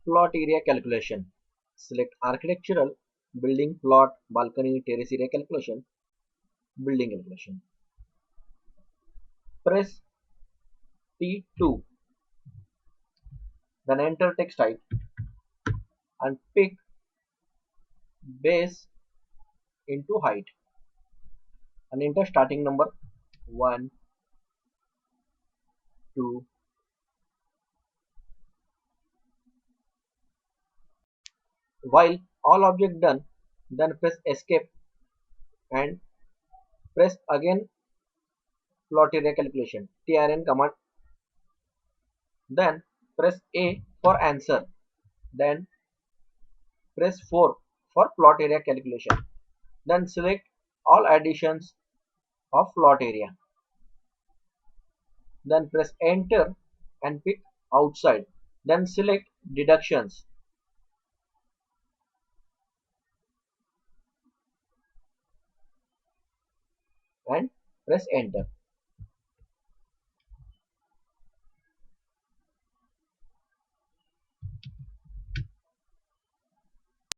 Plot area calculation. Select architectural, building, plot, balcony, terrace area calculation, building calculation. Press T2, then enter text type and pick base into height and enter starting number 1, 2. While all object done, then press escape and press again plot area calculation trn command, then press A for answer, then press 4 for plot area calculation, then select all additions of plot area, then press enter and pick outside, then select deductions and press enter.